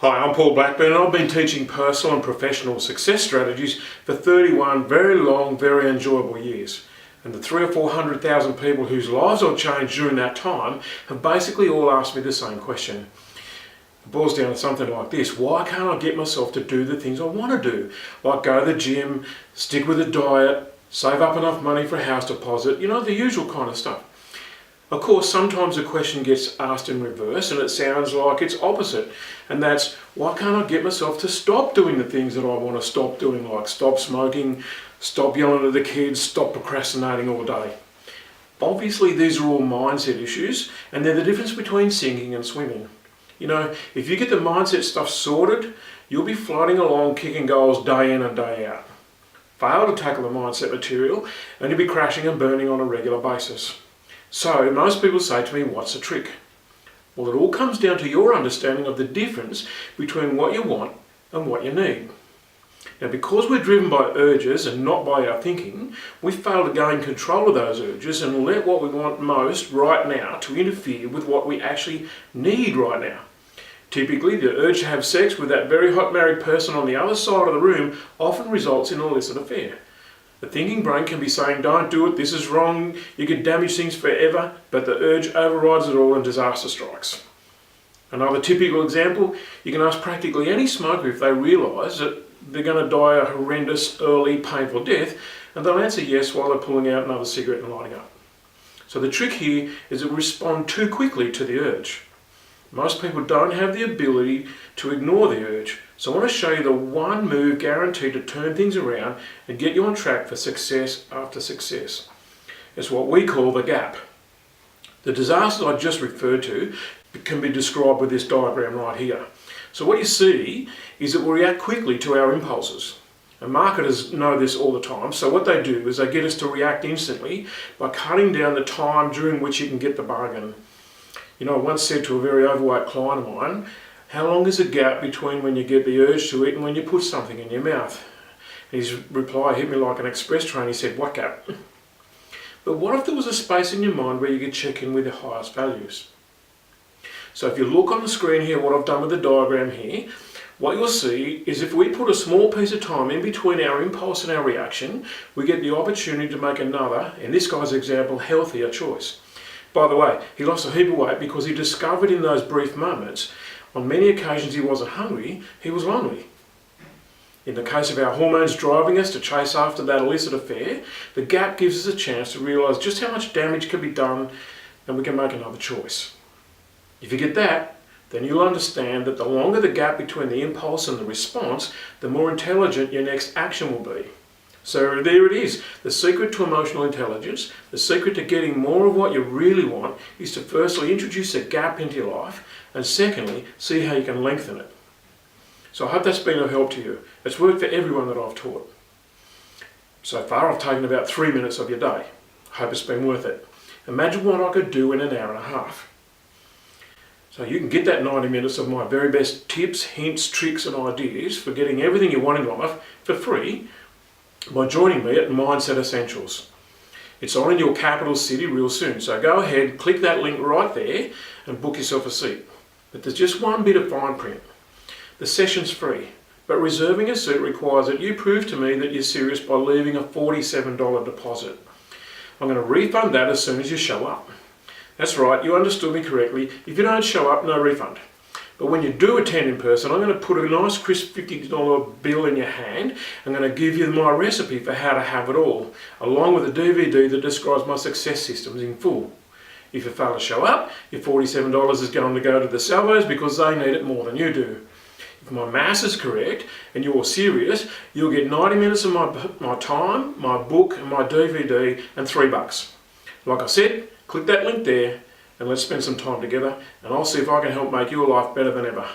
Hi, I'm Paul Blackburn and I've been teaching personal and professional success strategies for 31 very long, very enjoyable years. And the 300,000 or 400,000 people whose lives I've changed during that time have basically all asked me the same question. It boils down to something like this: why can't I get myself to do the things I want to do? Like go to the gym, stick with a diet, save up enough money for a house deposit, the usual kind of stuff. Of course, sometimes the question gets asked in reverse and it sounds like it's opposite. And that's, why can't I get myself to stop doing the things that I want to stop doing, like stop smoking, stop yelling at the kids, stop procrastinating all day? Obviously, these are all mindset issues, and they're the difference between singing and swimming. If you get the mindset stuff sorted, you'll be floating along kicking goals day in and day out. Fail to tackle the mindset material, and you'll be crashing and burning on a regular basis. So most people say to me, what's the trick? Well, it all comes down to your understanding of the difference between what you want and what you need. Now, because we're driven by urges and not by our thinking, we fail to gain control of those urges and let what we want most right now to interfere with what we actually need right now. Typically, the urge to have sex with that very hot married person on the other side of the room often results in an illicit affair. The thinking brain can be saying, don't do it, this is wrong, you could damage things forever, but the urge overrides it all and disaster strikes. Another typical example, you can ask practically any smoker if they realise that they're going to die a horrendous, early, painful death, and they'll answer yes while they're pulling out another cigarette and lighting up. So the trick here is to respond too quickly to the urge. Most people don't have the ability to ignore the urge. So I want to show you the one move guaranteed to turn things around and get you on track for success after success. It's what we call the gap. The disasters I just referred to can be described with this diagram right here. So what you see is that we react quickly to our impulses. And marketers know this all the time, so what they do is they get us to react instantly by cutting down the time during which you can get the bargain. I once said to a very overweight client of mine, how long is the gap between when you get the urge to eat and when you put something in your mouth? His reply hit me like an express train. He said, what gap? But what if there was a space in your mind where you could check in with your highest values? So if you look on the screen here, what I've done with the diagram here, what you'll see is if we put a small piece of time in between our impulse and our reaction, we get the opportunity to make another, in this guy's example, healthier choice. By the way, he lost a heap of weight because he discovered in those brief moments, on many occasions he wasn't hungry, he was lonely. In the case of our hormones driving us to chase after that illicit affair, the gap gives us a chance to realise just how much damage can be done, and we can make another choice. If you get that, then you'll understand that the longer the gap between the impulse and the response, the more intelligent your next action will be. So there it is. The secret to emotional intelligence, the secret to getting more of what you really want, is to firstly introduce a gap into your life, and secondly, see how you can lengthen it. So I hope that's been of help to you. It's worked for everyone that I've taught. So far I've taken about 3 minutes of your day. I hope it's been worth it. Imagine what I could do in an hour and a half. So you can get that 90 minutes of my very best tips, hints, tricks and ideas for getting everything you want in life for free by joining me at Mindset Essentials. It's on in your capital city real soon, so go ahead, click that link right there and book yourself a seat. But there's just one bit of fine print. The session's free, but reserving a seat requires that you prove to me that you're serious by leaving a $47 deposit. I'm going to refund that as soon as you show up. That's right, you understood me correctly. If you don't show up, no refund. But when you do attend in person, I'm going to put a nice crisp $50 bill in your hand. I'm going to give you my recipe for how to have it all, along with a DVD that describes my success systems in full. If you fail to show up, your $47 is going to go to the salvos because they need it more than you do. If my maths is correct and you're serious, you'll get 90 minutes of my time, my book and my DVD and $3. Like I said, click that link there and let's spend some time together, and I'll see if I can help make your life better than ever.